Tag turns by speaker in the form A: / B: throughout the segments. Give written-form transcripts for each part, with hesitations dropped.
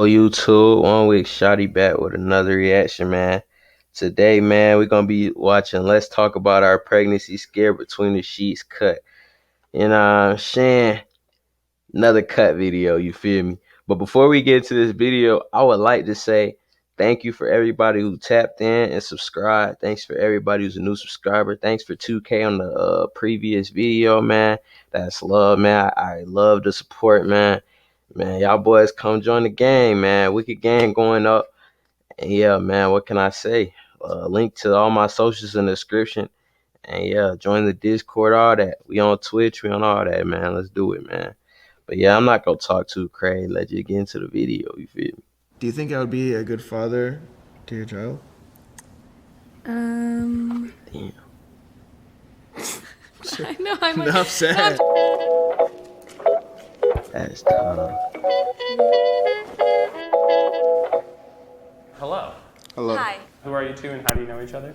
A: YouTube, 1 week shotty back with another reaction, man. Today, man, we're gonna be watching Let's Talk About Our Pregnancy Scare Between the Sheets cut. You know what I'm saying? Another cut video, you feel me? But before we get to this video, I would like to say thank you for everybody who tapped in and subscribed. Thanks for everybody who's a new subscriber. Thanks for 2K on the previous video, man. That's love, man. I love the support, man. Man, y'all boys come join the gang, man. Wicked gang going up. And yeah, man, what can I say? Link to all my socials in the description. And yeah, join the Discord, all that. We on Twitch, we on all that, man. Let's do it, man. But yeah, I'm not gonna talk too crazy. Let's just get into the video, you feel me?
B: Do you think I would be a good father to your child?
A: Damn.
C: I know I'm like,
B: Enough said.
A: That's tough.
D: Hello.
B: Hello.
C: Hi.
D: Who are you two and how do you know each other?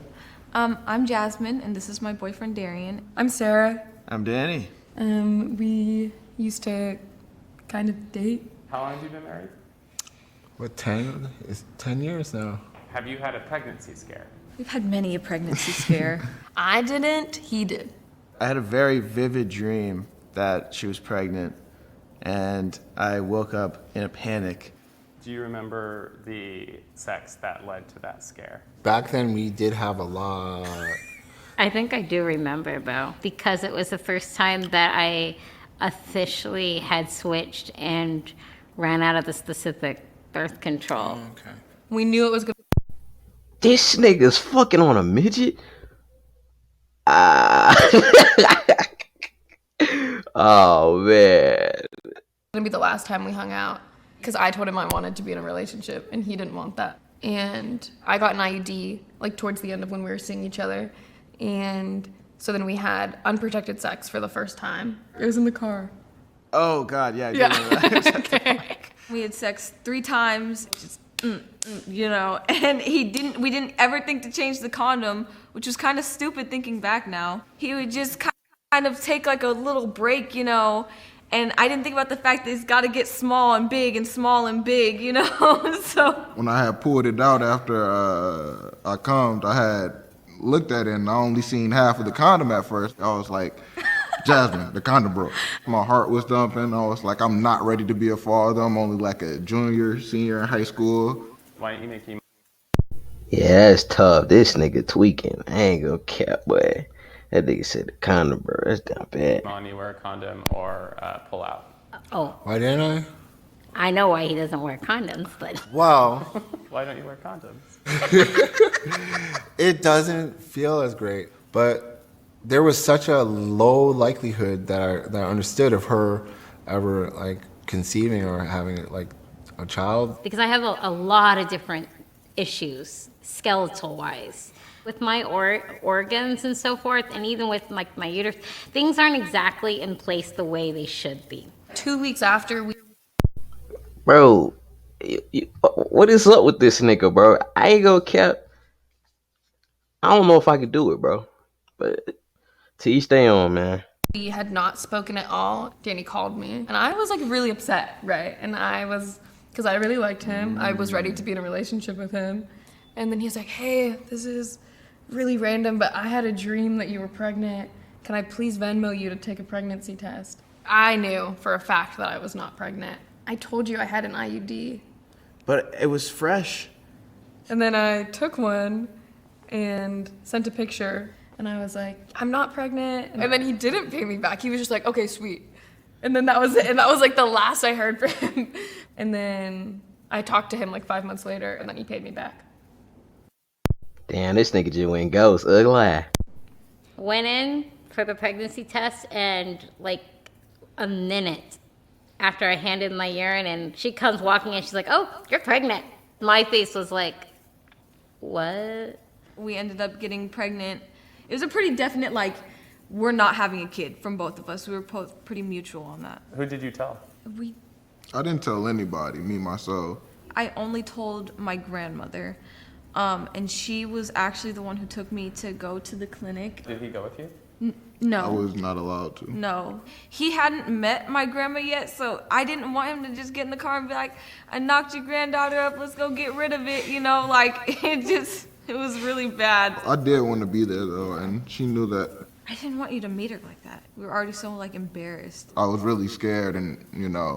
C: I'm Jasmine and this is my boyfriend Darian. I'm Sarah.
B: I'm Danny.
C: We used to kind of date.
D: How long have you been married?
B: What, 10? It's 10 years now.
D: Have you had a pregnancy scare?
C: We've had many a pregnancy scare. I didn't, he did.
B: I had a very vivid dream that she was pregnant, and I woke up in a panic.
D: Do you remember the sex that led to that scare?
E: Back then, we did have a lot.
F: I think I do remember, Bo, because it was the first time that I officially had switched and ran out of the specific birth control.
E: Okay.
C: We knew it was gonna
A: This nigga's fucking on a midget? Oh, man.
C: be the last time we hung out because I told him I wanted to be in a relationship and he didn't want that. And I got an IUD like towards the end of when we were seeing each other. And so then we had unprotected sex for the first time. It was in the car.
B: Oh, God, yeah, I do remember that.
C: Okay. We had sex 3 times, just, you know, and we didn't ever think to change the condom, which was kind of stupid thinking back now. He would just kind of take like a little break, you know, and I didn't think about the fact that it's got to get small and big and small and big, you know, so.
G: When I had pulled it out after I cummed, I had looked at it and I only seen half of the condom at first. I was like, Jasmine, the condom broke. My heart was thumping. I was like, I'm not ready to be a father. I'm only like a junior, senior in high school.
D: Why don't you make me?
A: Yeah, that's tough. This nigga tweaking. I ain't gonna cap, boy. That nigga said the condom, bro. That's down bad.
D: On you wear a condom or pull out?
F: Oh,
E: Why didn't I?
F: I know why he doesn't wear condoms, but
E: Well,
D: Why don't you wear condoms?
E: it doesn't feel as great, but there was such a low likelihood that I understood of her ever like conceiving or having like a child.
F: because I have a lot of different issues, skeletal wise. With my organs and so forth, and even with like my uterus, things aren't exactly in place the way they should be.
C: 2 weeks after we
A: Bro, what is up with this nigga, bro? I ain't gonna cap. I don't know if I could do it, bro. But to each their own, man.
C: We had not spoken at all. Danny called me and I was like really upset, right? And I was, because I really liked him. I was ready to be in a relationship with him. And then he's like, hey, this is really random, but I had a dream that you were pregnant. Can I please Venmo you to take a pregnancy test? I knew for a fact that I was not pregnant. I told you I had an IUD.
B: But it was fresh.
C: And then I took one and sent a picture. And I was like, I'm not pregnant. And then he didn't pay me back. He was just like, okay, sweet. And then that was it. And that was like the last I heard from him. And then I talked to him like 5 months later and then he paid me back.
A: Damn, this nigga just went ghost. Ugly.
F: Went in for the pregnancy test, and like a minute after I handed my urine, and she comes walking in, she's like, "Oh, you're pregnant." My face was like, "What?"
C: We ended up getting pregnant. It was a pretty definite, like, we're not having a kid from both of us. We were both pretty mutual on that.
D: Who did you tell?
G: I didn't tell anybody, me, myself.
C: I only told my grandmother. And she was actually the one who took me to go to the clinic.
D: Did he go with you?
G: I
H: No.
G: was not allowed to.
H: No. He hadn't met my grandma yet, so I didn't want him to just get in the car and be like, I knocked your granddaughter up, let's go get rid of it, like, it was really bad.
G: I did want to be there though, and she knew that.
H: I didn't want you to meet her like that. We were already so, like, embarrassed.
G: I was really scared, and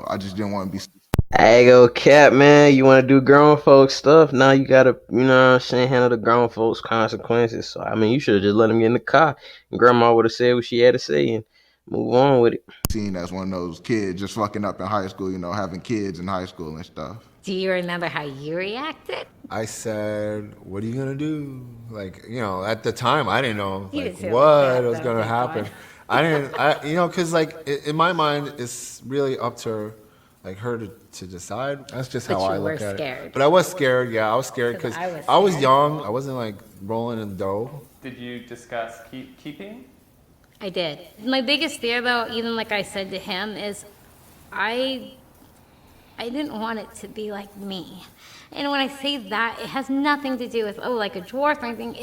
G: I just didn't want to be.
A: I go cap, man. You want to do grown folks stuff? Now you gotta, handle the grown folks consequences. So I mean, you should have just let him get in the car, and Grandma would have said what she had to say and move on with it.
G: Seen as one of those kids just fucking up in high school, having kids in high school and stuff.
F: Do you remember how you reacted?
E: I said, "What are you gonna do?" Like, at the time, I didn't know
F: You
E: like
F: didn't say
E: what
F: like that,
E: was
F: though,
E: gonna
F: thank
E: happen.
F: God.
E: I didn't, because like in my mind, it's really up to like her to decide. That's just
F: But
E: how
F: you
E: I look
F: were
E: at
F: scared.
E: it. But I was scared. Yeah, I was scared
F: 'Cause
E: because
F: I was
E: I was
F: scared.
E: young. I wasn't like rolling in the dough.
D: Did you discuss keeping?
F: I did. My biggest fear, though, even like I said to him, is I didn't want it to be like me. And when I say that, it has nothing to do with, like a dwarf or anything.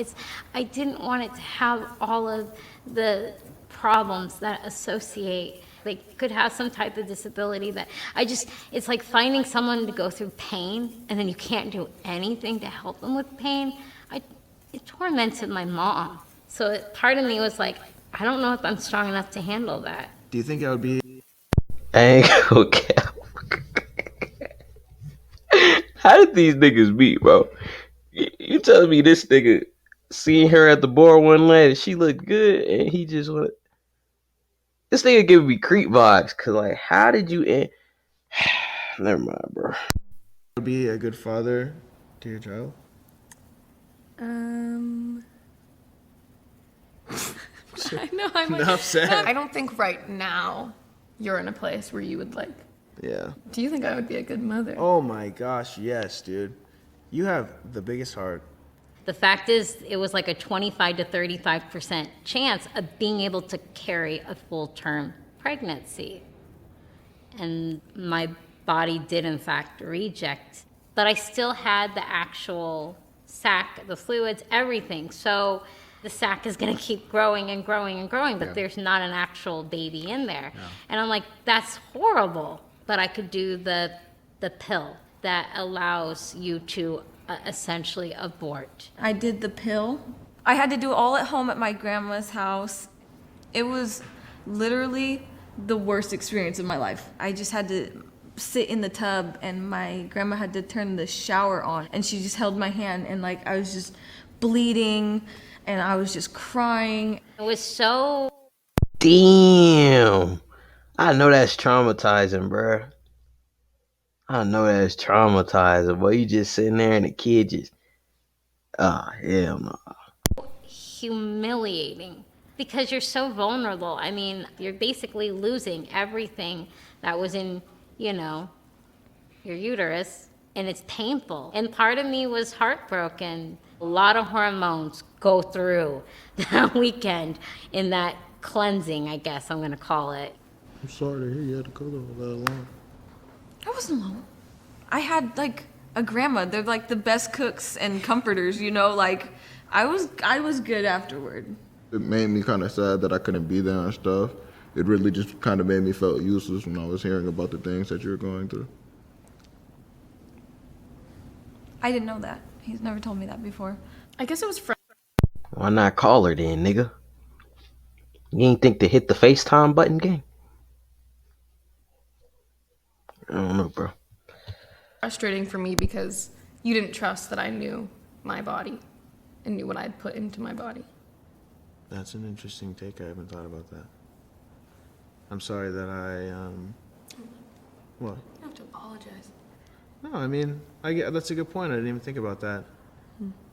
F: I didn't want it to have all of the problems that associate. They could have some type of disability that it's like finding someone to go through pain and then you can't do anything to help them with pain. It tormented my mom. So part of me was like, I don't know if I'm strong enough to handle that.
B: Do you think I would be
A: I ain't gonna cap. How did these niggas meet, bro? You telling me this nigga seen her at the bar one night and she looked good and he just wanted. This nigga giving me creep vibes, cause like, how did you end? Never mind, bro.
B: a good father to your child?
C: I know I might.
B: Enough said.
C: I don't think right now you're in a place where you would like.
B: Yeah.
C: Do you think I would be a good mother?
B: Oh my gosh, yes, dude. You have the biggest heart.
F: The fact is, it was like a 25 to 35% chance of being able to carry a full-term pregnancy. And my body did, in fact, reject. But I still had the actual sac, the fluids, everything. So the sac is going to keep growing and growing and growing, but there's not an actual baby in there. And I'm like, that's horrible. But I could do the pill that allows you to essentially abort.
H: I did the pill. I had to do it all at home at my grandma's house. It was literally the worst experience of my life. I just had to sit in the tub and my grandma had to turn the shower on and she just held my hand and like I was just bleeding and I was just crying.
F: It was so
A: Damn. I know that's traumatizing, bro. I know that's traumatizing, boy. You just sitting there and the kid just, hell no.
F: humiliating because you're so vulnerable. I mean, you're basically losing everything that was in, your uterus, and it's painful. And part of me was heartbroken. A lot of hormones go through that weekend in that cleansing, I guess I'm going to call it.
G: I'm sorry to hear you had to go through that alone.
H: I wasn't alone. I had like a grandma. They're like the best cooks and comforters, like I was good afterward.
G: It made me kind of sad that I couldn't be there and stuff. It really just kind of made me feel useless when I was hearing about the things that you were going through.
H: I didn't know that. He's never told me that before.
C: I guess it was
A: Why not call her then, nigga? You ain't think to hit the FaceTime button, gang? I don't know, bro.
C: frustrating for me because you didn't trust that I knew my body and knew what I'd put into my body.
B: That's an interesting take. I haven't thought about that. I'm sorry that what?
C: You don't have to apologize.
B: No, I mean, that's a good point. I didn't even think about that.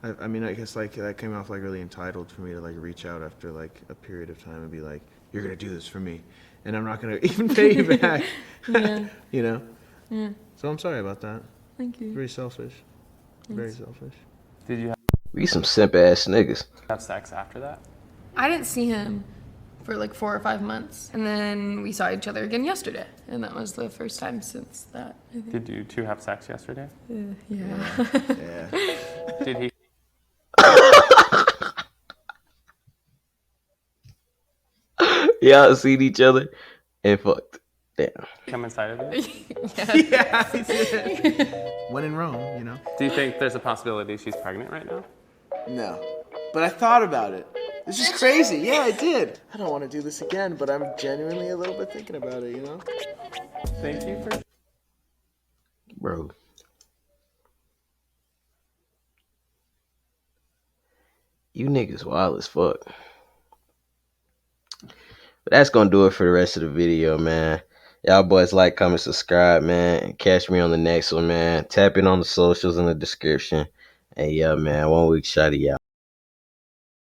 B: I mean, I guess like that came off like really entitled for me to like reach out after like a period of time and be like, "You're gonna do this for me, and I'm not gonna even pay you back."
C: Yeah.
B: So I'm sorry about that.
C: Thank you.
B: Very selfish. Very selfish.
D: Did you
A: We some simp ass niggas.
D: have sex after that?
C: I didn't see him for like 4 or 5 months. And then we saw each other again yesterday. And that was the first time since that, I think.
D: Did you two have sex yesterday?
C: Yeah.
B: Yeah.
D: Did he?
A: Y'all seen each other and fucked. Damn.
D: Come inside of you.
B: Yeah, I did. When in Rome, you know.
D: Do you think there's a possibility she's pregnant right now?
B: No, but I thought about it. This is crazy. Yeah, I did. I don't want to do this again, but I'm genuinely a little bit thinking about it. You know.
D: Thank you for.
A: Bro. You niggas wild as fuck. But that's gonna do it for the rest of the video, man. Y'all boys like, comment, subscribe, man. And catch me on the next one, man. Tap in on the socials in the description. And yeah, man, 1 week shotty out.